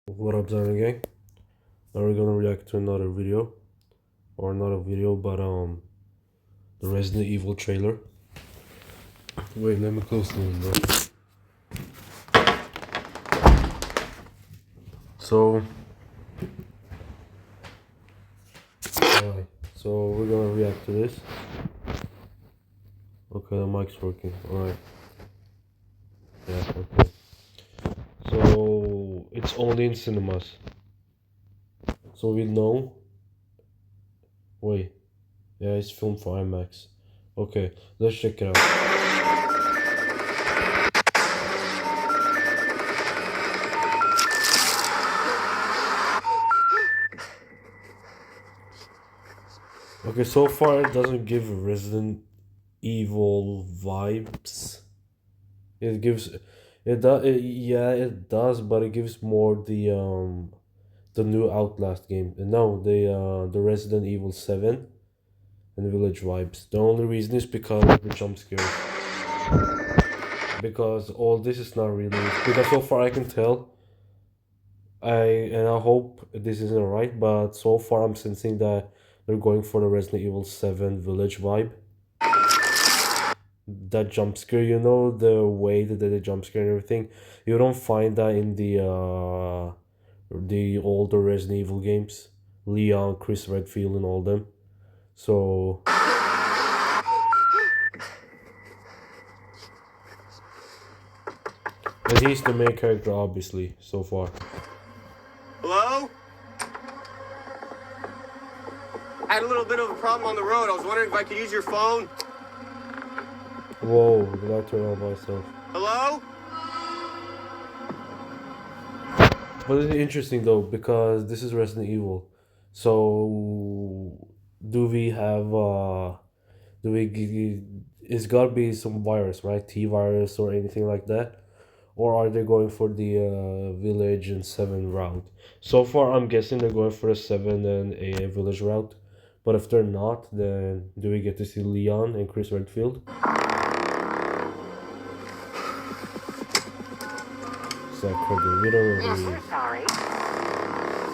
What up, Zion Gang? Now we're gonna react to another video, or not a video, but the Resident Evil trailer. Wait, let me close the window. So, alright, so we're gonna react to this. Okay, the mic's working. Alright, yeah, okay. So it's only in cinemas. So we know. Wait, yeah, it's filmed for IMAX. Okay, let's check it out. Okay, so far it doesn't give Resident Evil vibes. It gives it does yeah, it does, but it gives more the new Outlast game. No, the Resident Evil 7 and Village vibes. The only reason is because of the jump scares. Because all this is not released. Because so far I can tell, I hope this isn't right, but so far I'm sensing that they're going for the Resident Evil 7 Village vibe. That jump scare, the way that they jump scare and everything, you don't find that in the older Resident Evil games. Leon, Chris Redfield, and all them. So and he's the main character, obviously, so far. Hello? I had a little bit of a problem on the road. I was wondering if I could use your phone. Whoa, did I turn on myself? Hello? But it's interesting though, because this is Resident Evil. So do we have it's gotta be some virus, right? T virus or anything like that? Or are they going for the village and 7 route? So far I'm guessing they're going for a 7 and a village route. But if they're not, then do we get to see Leon and Chris Redfield? Zach Credit. We don't know who he is. Sorry.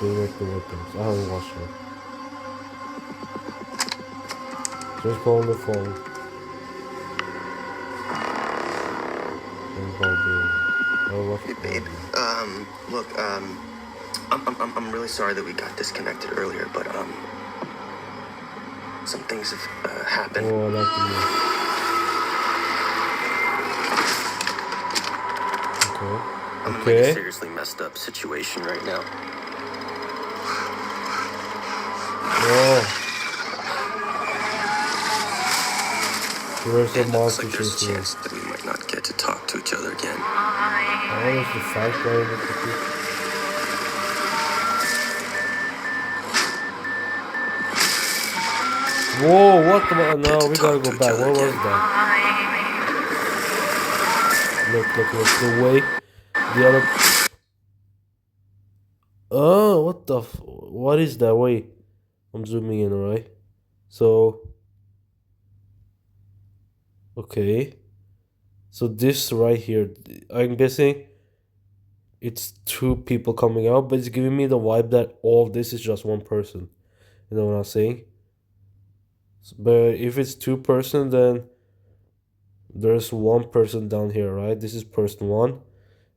Direct the weapons. I haven't watched it. Just call on the phone. And call Hey, babe. Look, I'm really sorry that we got disconnected earlier, but, some things have, happened. Oh, I like the music. Okay. I'm in like Okay. a seriously messed up situation right now. Oh. There's a And it looks monster like there's a chasing chance us. that we might not get to talk to each other again. Oh, there's the fight going with the people. Whoa, what the? No, we gotta go back. What was that? Look. The way. The other. Oh, what the? What is that? Wait. I'm zooming in, right? So. Okay. So this right here, I'm guessing it's 2 people coming out, but it's giving me the vibe that all of this is just one person. You know what I'm saying? But if it's 2 person, then there's 1 person down here, right? This is person 1,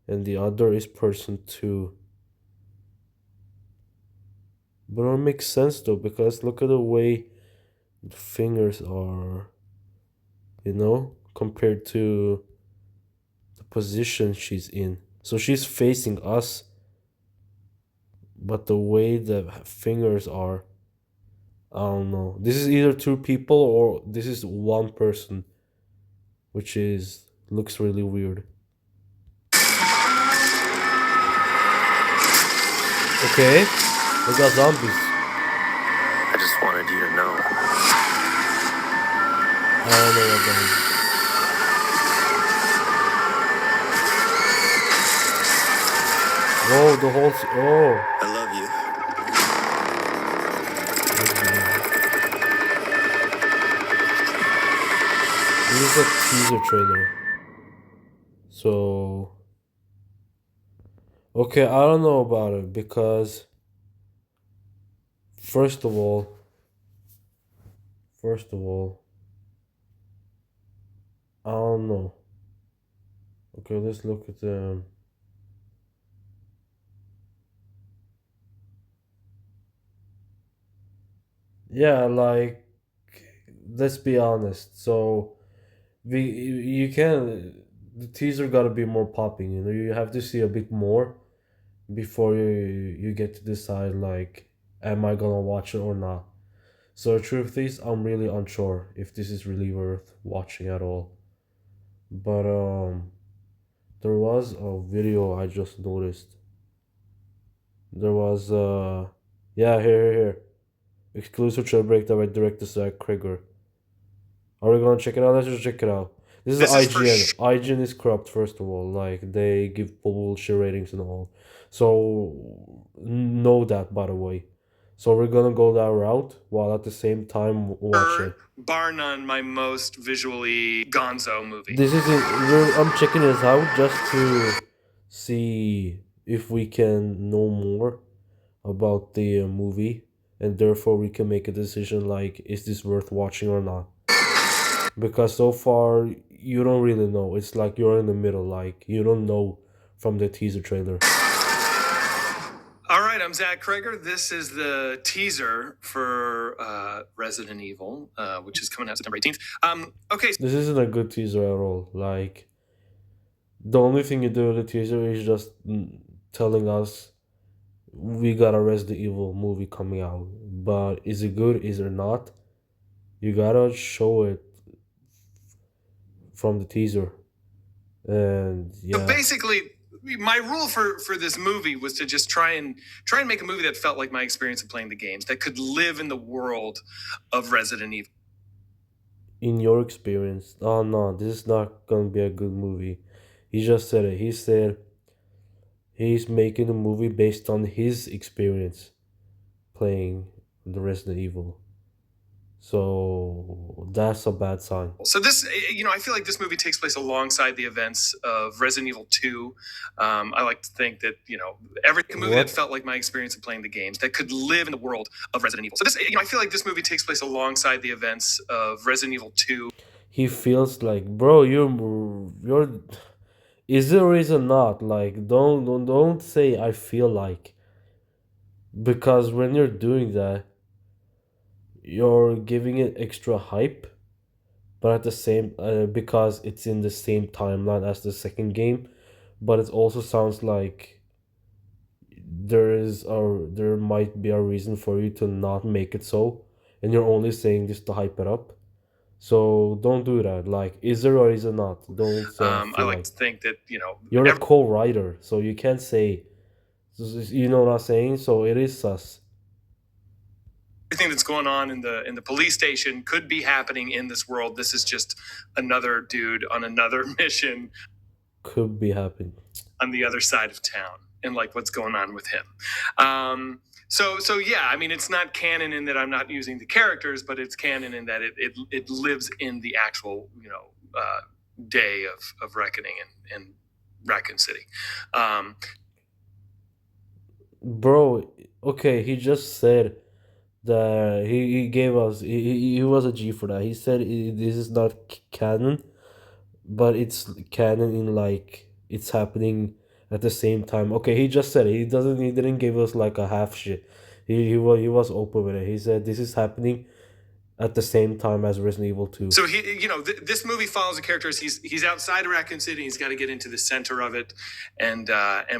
and the other is person 2. But it don't make sense though, because look at the way the fingers are, compared to the position she's in. So she's facing us, but the way the fingers are, I don't know. This is either 2 people or this is 1 person, which is looks really weird. Okay, we got zombies. I just wanted you to know. I don't know what that is. Oh, the whole. Oh. I love you. This is a teaser trailer. So. Okay, I don't know about it because first of all, first of all, I don't know. Okay, let's look at them. Yeah, like let's be honest. So we you can the teaser gotta be more popping. You know, you have to see a bit more before you get to decide like, am I gonna watch it or not? So the truth is, I'm really unsure if this is really worth watching at all. But there was a video I just noticed. There was yeah, here. Exclusive jailbreak that by director Zach Krieger. Are we gonna check it out? Let's just check it out. This is This is for IGN. IGN is corrupt, first of all. Like they give bullshit ratings and all. So know that, by the way. So we're gonna go that route while at the same time watch sure, it. bar none, my most visually gonzo movie. This is it. I'm checking this out just to see if we can know more about the movie, and therefore we can make a decision like, is this worth watching or not? Because so far you don't really know. It's like you're in the middle, like you don't know from the teaser trailer. All right, I'm Zach Kreger. This is the teaser for Resident Evil, which is coming out September 18th. Okay. This isn't a good teaser at all. Like the only thing you do with the teaser is just telling us we got a Resident Evil movie coming out. But is it good? Is it not? You gotta show it from the teaser. And So yeah. basically, my rule for this movie was to just try and make a movie that felt like my experience of playing the games, that could live in the world of Resident Evil. In your experience, oh no, this is not gonna be a good movie. He just said it. He said he's making a movie based on his experience playing the Resident Evil. So that's a bad sign. So this, I feel like this movie takes place alongside the events of Resident Evil 2. I like to think that, every movie that What? felt like my experience of playing the games, that could live in the world of Resident Evil. So this, I feel like this movie takes place alongside the events of Resident Evil 2. He feels like, bro, you're. Is there reason not? Like, don't say I feel like, because when you're doing that, you're giving it extra hype, but at the same because it's in the same timeline as the second game, but it also sounds like there might be a reason for you to not make it so, and you're only saying this to hype it up. So don't do that. Like, is there or is it not? Don't say I I feel like like. to think that, You're the co-writer, so you can't say. You know what I'm saying? So it is sus. everything that's going on in the police station could be happening in this world. This is just another dude on another mission Could be happening. on the other side of town, and like what's going on with him. So yeah, I mean, it's not canon in that I'm not using the characters, but it's canon in that it lives in the actual day of reckoning in Raccoon City. Bro, okay, he just said that he gave us he was a G for that. He said this is not canon, but it's canon in like it's happening at the same time. Okay, he just said it. He didn't give us like a half shit. He was open with it. He said this is happening at the same time as Resident Evil 2. So this movie follows the characters. He's outside of Raccoon City. He's got to get into the center of it, and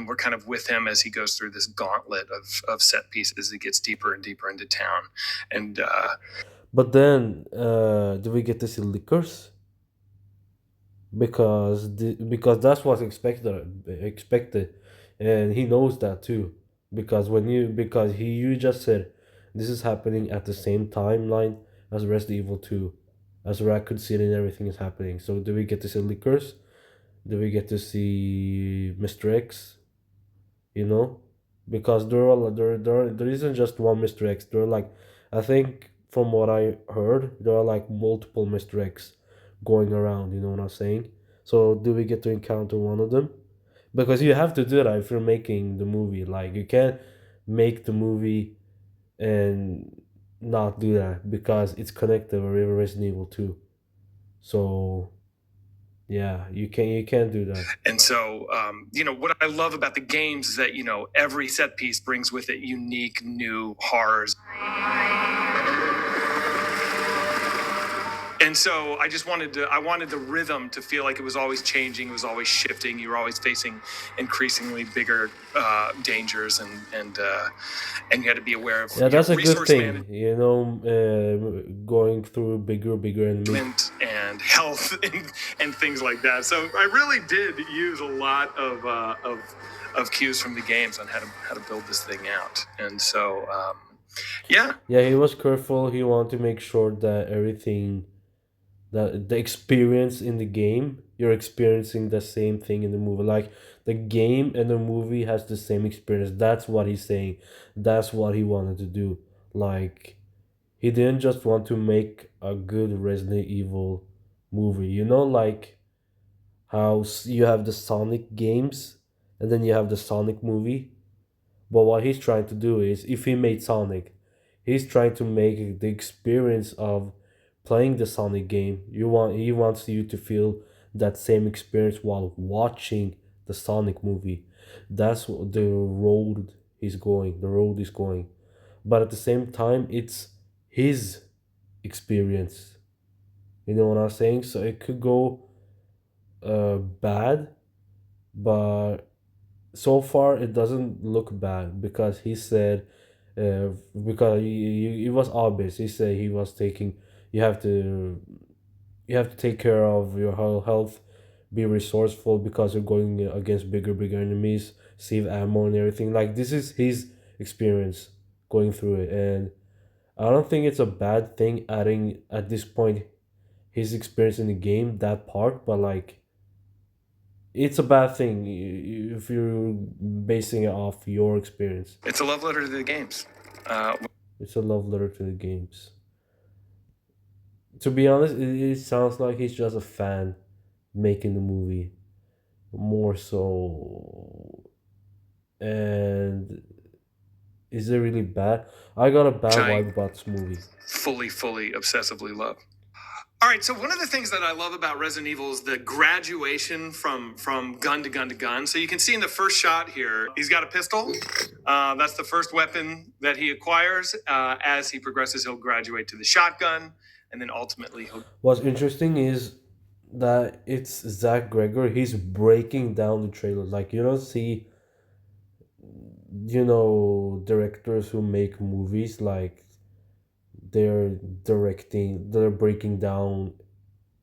we're kind of with him as he goes through this gauntlet of set pieces as he gets deeper and deeper into town. And But then do we get to see liquors? Because that's what's expected, and he knows that too, because you just said this is happening at the same timeline as Resident Evil 2, as Raccoon City and everything is happening. So do we get to see liquors? Do we get to see Mr. X? You know, because there isn't just one Mr. X. There are like, I think from what I heard, there are like multiple Mr. X going around. You know what I'm saying? So do we get to encounter one of them? because you have to do that if you're making the movie. Like you can't make the movie and not do that because it's connected with Resident Evil 2. So yeah, you can't do that. And so, what I love about the games is that every set piece brings with it unique new horrors. And so I wanted the rhythm to feel like it was always changing, it was always shifting. You were always facing increasingly bigger dangers, and you had to be aware of Yeah, that's a good resource thing. Going through bigger enemies. management and health and things like that. So I really did use a lot of cues from the games on how to build this thing out. And so, yeah, Yeah, he was careful. He wanted to make sure that everything, that the experience in the game, you're experiencing the same thing in the movie. Like the game and the movie has the same experience. That's what he's saying. That's what he wanted to do. Like he didn't just want to make a good Resident Evil movie. Like how you have the Sonic games and then you have the Sonic movie. But what he's trying to do is, if he made Sonic, he's trying to make the experience of playing the Sonic game. He wants you to feel that same experience while watching the Sonic movie. That's the road he's going. The road is going, but at the same time, it's his experience. You know what I'm saying? So it could go bad, but so far it doesn't look bad because he said, because it was obvious. He said he was taking, you have to you have to take care of your health, be resourceful because you're going against bigger enemies, save ammo and everything. Like this is his experience going through it, and I don't think it's a bad thing adding at this point his experience in the game, that part. But like it's a bad thing if you're basing it off your experience. it's a love letter to the games. It's a love letter to the games. To be honest, it sounds like he's just a fan making the movie more so. And is it really bad? I got a bad Giant. vibe about this movie. Fully, obsessively love. All right, so one of the things that I love about Resident Evil is the graduation from gun to gun to gun. So you can see in the first shot here, he's got a pistol. That's the first weapon that he acquires. As he progresses, he'll graduate to the shotgun, and then ultimately he'll. What's interesting is that it's Zach Gregor. He's breaking down the trailer. Like you don't see, directors who make movies like they're breaking down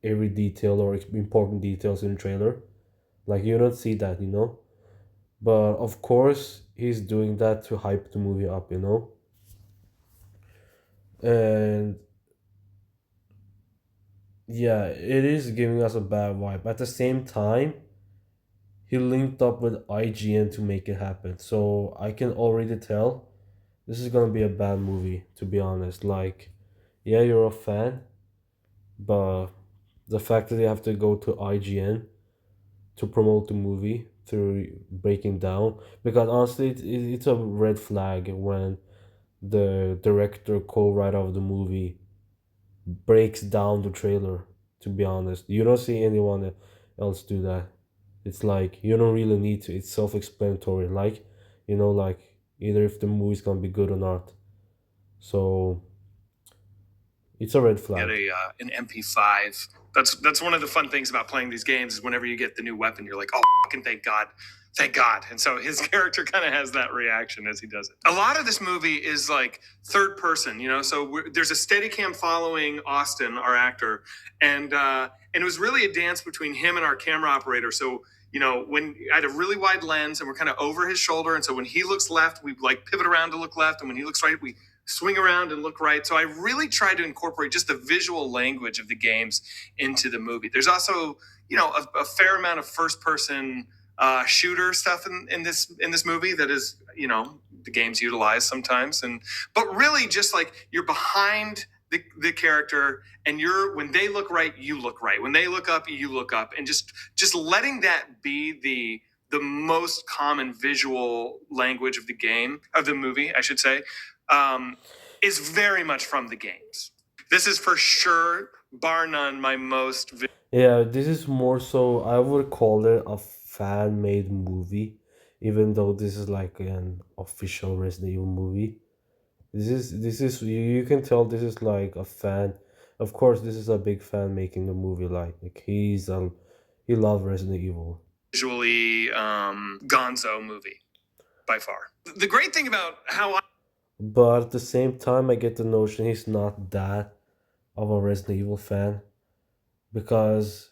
every detail or important details in the trailer. Like you don't see that. But of course he's doing that to hype the movie up. And yeah, it is giving us a bad vibe. At the same time, he linked up with IGN to make it happen. So I can already tell this is gonna be a bad movie, to be honest. Like, yeah, you're a fan, but the fact that you have to go to IGN to promote the movie through breaking down, because honestly, it's a red flag when the director, co-writer of the movie, breaks down the trailer. To be honest, you don't see anyone else do that. It's like you don't really need to. It's self-explanatory. Like either if the movie's gonna be good or not. So it's a red Get flag. an MP5. That's one of the fun things about playing these games is whenever you get the new weapon, you're like, oh, fucking thank God. And so his character kind of has that reaction as he does it. A lot of this movie is like third person, So there's a steady cam following Austin, our actor, and it was really a dance between him and our camera operator. So when I had a really wide lens and we're kind of over his shoulder, and so when he looks left, we like pivot around to look left, and when he looks right, we swing around and look right. So I really tried to incorporate just the visual language of the games into the movie. There's also, a fair amount of first person shooter stuff in this movie that is, the games utilize sometimes. But really just like you're behind the character, and when they look right, you look right. When they look up, you look up, and just letting that be the most common visual language of the movie, I should say, is very much from the games. This is for sure, bar none, my most. Yeah, this is more so, I would call it a fan made movie, even though this is like an official Resident Evil movie. This is you can tell this is like a fan. Of course, this is a big fan making the movie. Like he loves Resident Evil. Visually gonzo movie by far. The great thing about how But at the same time, I get the notion he's not that of a Resident Evil fan because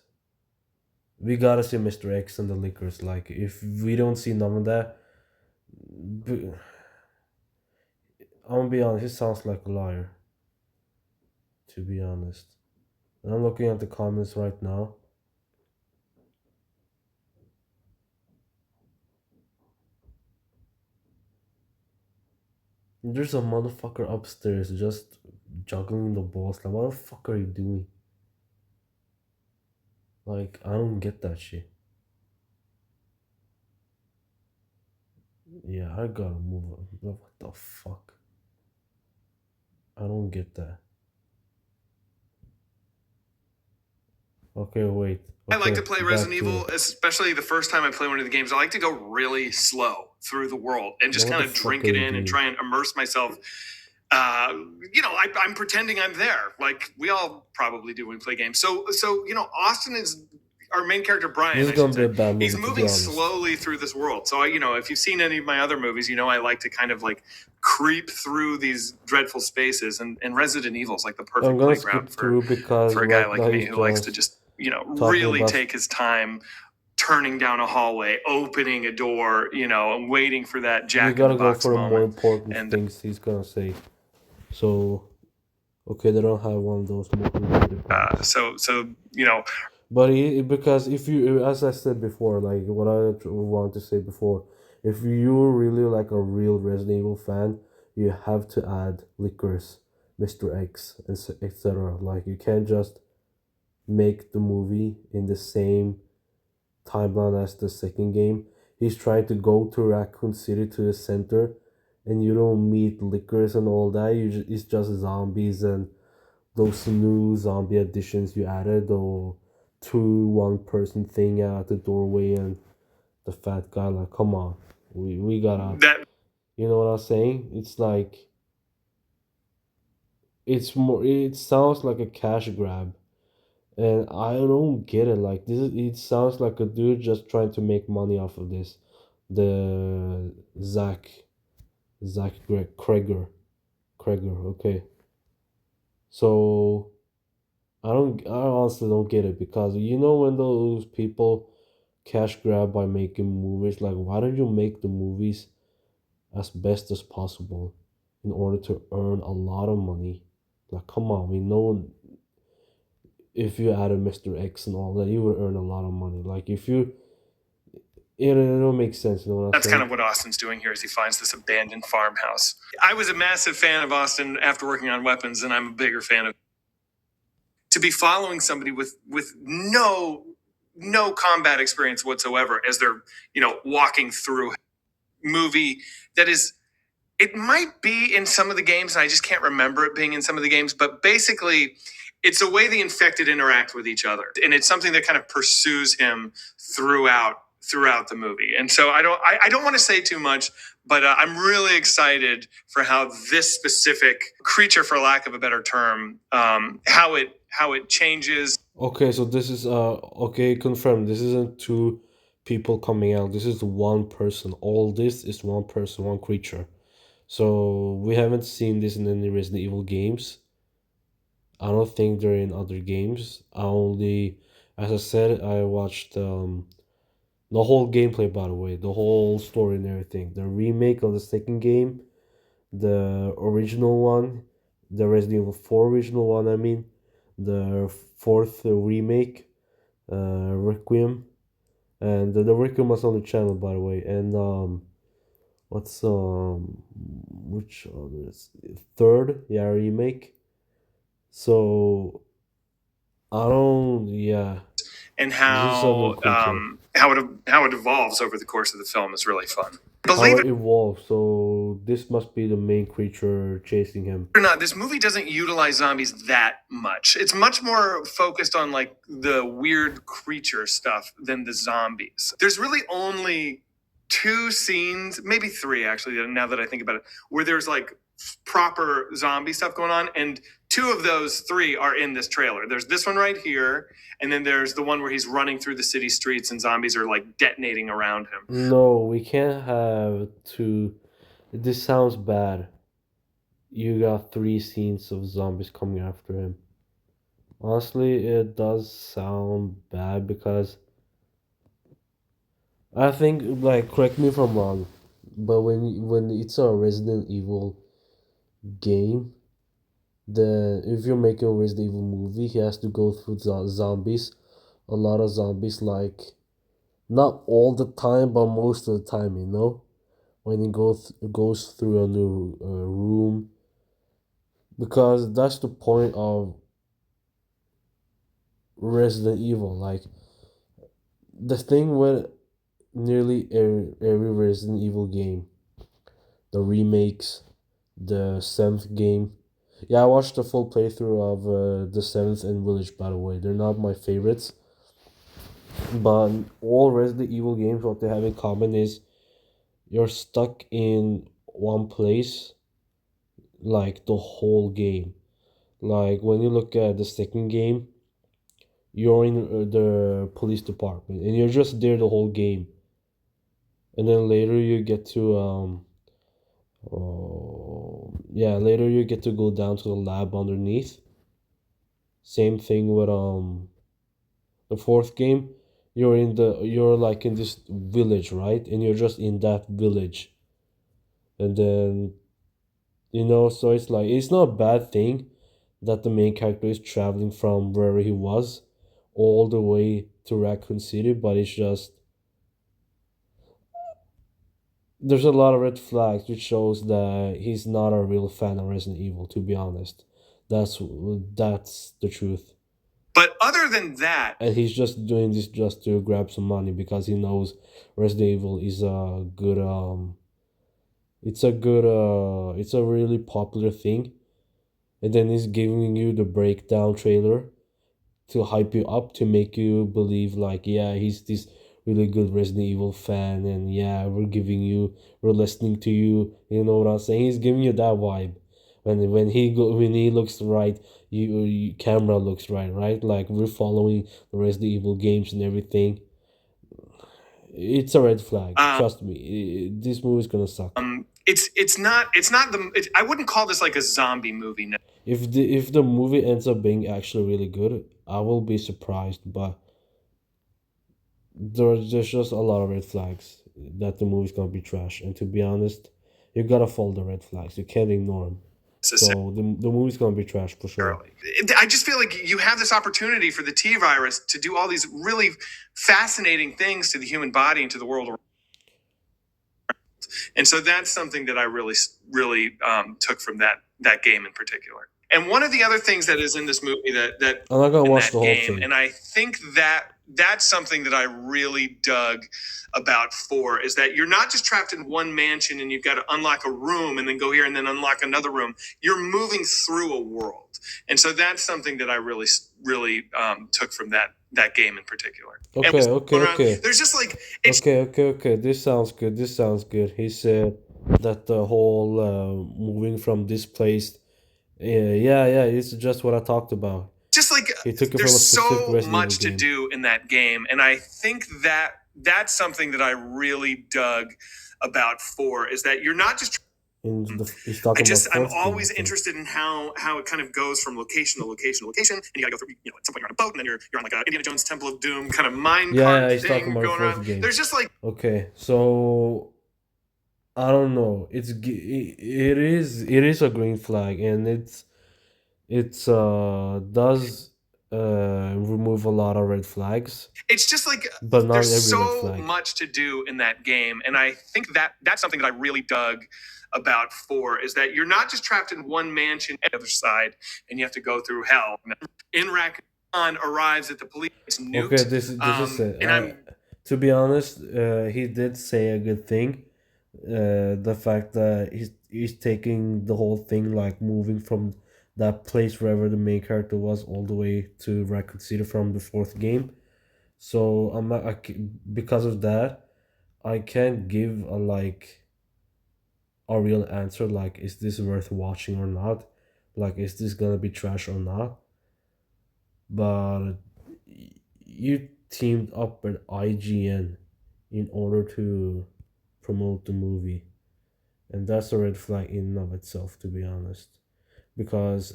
we gotta see Mr. X and the Lickers. Like if we don't see none of that, b- I'm gonna be honest, he sounds like a liar. To be honest, and I'm looking at the comments right now. There's a motherfucker upstairs just juggling the balls. Like, what the fuck are you doing? Like, I don't get that shit. Yeah, I gotta move on. What the fuck? I don't get that. Okay, wait. I like to Okay, play back Resident to Evil, it. especially the first time I play one of the games. I like to go really slow through the world and just What kind the of fuck drink are it you in and doing? try and immerse myself. I'm pretending I'm there, like we all probably do when we play games. So Austin is our main character, Brian. This is I gonna should be a say. bad movie, He's to be moving honest. slowly through this world. So if you've seen any of my other movies, I like to kind of like creep through these dreadful spaces, and Resident Evil is like the perfect I'm gonna playground skip through because for a guy right like now me he's who likes to just just talking really about. take his time turning down a hallway, opening a door, and waiting for that We Jack in gotta the go Box for the more moment. important And things he's gonna say. So, okay, they don't have one of those motivated parts. But because if you, as I said before, like what I want to say before, if you're really like a real Resident Evil fan, you have to add Lickers, Mr. X, and etc. Like you can't just make the movie in the same timeline as the second game. He's trying to go to Raccoon City to the center, and you don't meet Lickers and all that. It's just zombies and those new zombie additions you added, or two one person thing at the doorway and the fat guy. Like, come on, we gotta. that You know what I'm saying? It's like it's more. It sounds like a cash grab, and I don't get it. Like this, it sounds like a dude just trying to make money off of this. The Zach Kreger. Okay, so I honestly don't get it because when those people cash grab by making movies, like why don't you make the movies as best as possible in order to earn a lot of money? Like come on, we know if you added Mr. X and all that, you would earn a lot of money. Like if you it don't make sense, you know what I'm that's kind saying? of what Austin's doing here. Is he finds this abandoned farmhouse. I was a massive fan of Austin after working on Weapons, and I'm a bigger fan of to be following somebody with no combat experience whatsoever as they're walking through a movie that is. It might be in some of the games, and I just can't remember it being in some of the games, but basically, it's a way the infected interact with each other. And it's something that kind of pursues him throughout the movie. And so I don't want to say too much, but I'm really excited for how this specific creature, for lack of a better term, how it changes. Okay, so this is okay, confirmed. This isn't two people coming out. This is one person. All this is one person, one creature. So we haven't seen this in any Resident Evil games. I don't think they're in other games. I only, as I said, I watched the whole gameplay, by the way, the whole story and everything. The remake of the second game, the original one, the Resident Evil 4 original one, I mean, the fourth remake, Requiem, and the Requiem was on the channel, by the way, and what's which other third, yeah, remake. So I don't, yeah. and This is a new creature. how it evolves over the course of the film is really fun. How Believe it it evolves. So this must be the main creature chasing him. or not, this movie doesn't utilize zombies that much. It's much more focused on like the weird creature stuff than the zombies. There's really only 2 scenes, maybe 3 actually, now that I think about it, where there's like proper zombie stuff going on, and 2 of those 3 are in this trailer. There's this one right here, and then there's the one where he's running through the city streets and zombies are like detonating around him. No, we can't have two. This sounds bad. You got 3 scenes of zombies coming after him. Honestly, it does sound bad because I think, like, correct me if I'm wrong, but when it's a Resident Evil game, then if you're making a Resident Evil movie, he has to go through zombies, a lot of zombies, like not all the time, but most of the time, you know, when he goes through a new room, because that's the point of Resident Evil. Like the thing with nearly every Resident Evil game, the remakes, the 7th game. Yeah, I watched the full playthrough of the 7th and Village, by the way. They're not my favorites. But all Resident Evil games, what they have in common is you're stuck in one place like the whole game. Like when you look at the second game, you're in the police department and you're just there the whole game. And then later you get to yeah, later you get to go down to the lab underneath. Same thing with the 4th game. You're like in this village, right? And you're just in that village. And then so it's like it's not a bad thing that the main character is traveling from wherever he was all the way to Raccoon City, but it's just there's a lot of red flags which shows that he's not a real fan of Resident Evil, to be honest. That's the truth. But other than that, And he's just doing this just to grab some money because he knows Resident Evil is a good it's a really popular thing. And then he's giving you the breakdown trailer to hype you up, to make you believe like, yeah, he's this really good Resident Evil fan, and yeah, we're listening to you. You know what I'm saying? He's giving you that vibe. When he looks right, you camera looks right? Like we're following the Resident Evil games and everything. It's a red flag. Trust me. This movie's gonna suck. it's not I wouldn't call this like a zombie movie. No. If the movie ends up being actually really good, I will be surprised. But there's just a lot of red flags that the movie's gonna be trash. And to be honest, you gotta follow the red flags. You can't ignore them. So the movie's gonna be trash for sure. I just feel like you have this opportunity for the T virus to do all these really fascinating things to the human body and to the world around. And so that's something that I really took from that game in particular. And one of the other things that is in this movie that I'm not gonna in watch that the whole game, thing. and I think that's something that I really dug about 4 is that you're not just trapped in one mansion and you've got to unlock a room and then go here and then unlock another room. You're moving through a world, and so that's something that I really took from that game in particular. Okay. There's just like it's Okay. This sounds good. He said that the whole moving from this place. Yeah. It's just what I talked about. just like He took it from a there's specific so Resident much Evil to game. do in that game, and I think that's something that I really dug about 4 is that you're not just He's talking about I'm fourth game, always I think. interested in how it kind of goes from location to location to location, and you gotta go through. At some point you're on a boat, and then you're on like a Indiana Jones Temple of Doom kind of mine cart He's thing talking about going fourth around. game. There's just like Okay, so I don't know. It is a green flag, and it's does remove a lot of red flags, it's just like but not every there's red so flag. much to do in that game, and I think that's something that I really dug about 4 is that you're not just trapped in one mansion at the other side, and you have to go through hell in Raccoon arrives at the police Okay, nuked. this is it. And I'm To be honest, he did say a good thing. The fact that he's taking the whole thing, like moving from that place wherever the main character was all the way to Raccoon City from the fourth game. So I'm not, because of that, I can't give a like a real answer. Like, is this worth watching or not? Like, is this gonna be trash or not? But you teamed up with IGN in order to promote the movie, and that's a red flag in and of itself, to be honest. Because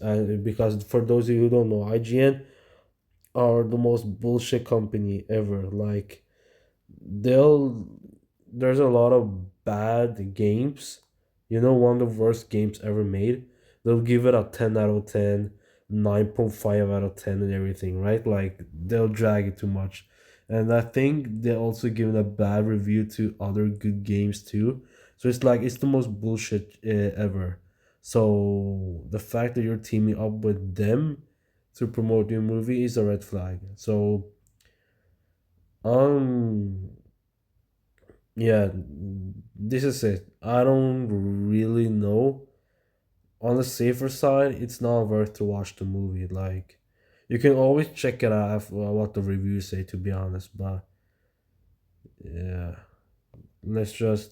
for those of you who don't know, IGN are the most bullshit company ever. Like, they'll there's a lot of bad games. You know, one of the worst games ever made. They'll give it a 10 out of 10, 9.5 out of 10 and everything, right? Like, they'll drag it too much. And I think they also given a bad review to other good games too. So it's like it's the most bullshit ever. So the fact that you're teaming up with them to promote your movie is a red flag. So um yeah, this is it. I don't really know. On the safer side, it's not worth to watch the movie. Like, you can always check it out what the reviews say, to be honest. But yeah, let's just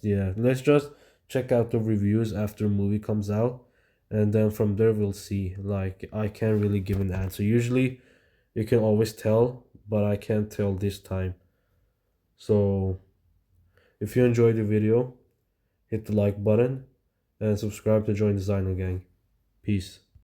check out the reviews after the movie comes out, and then from there we'll see. Like, I can't really give an answer. Usually, you can always tell, but I can't tell this time. So if you enjoyed the video, hit the like button and subscribe to join the Zino gang. Peace.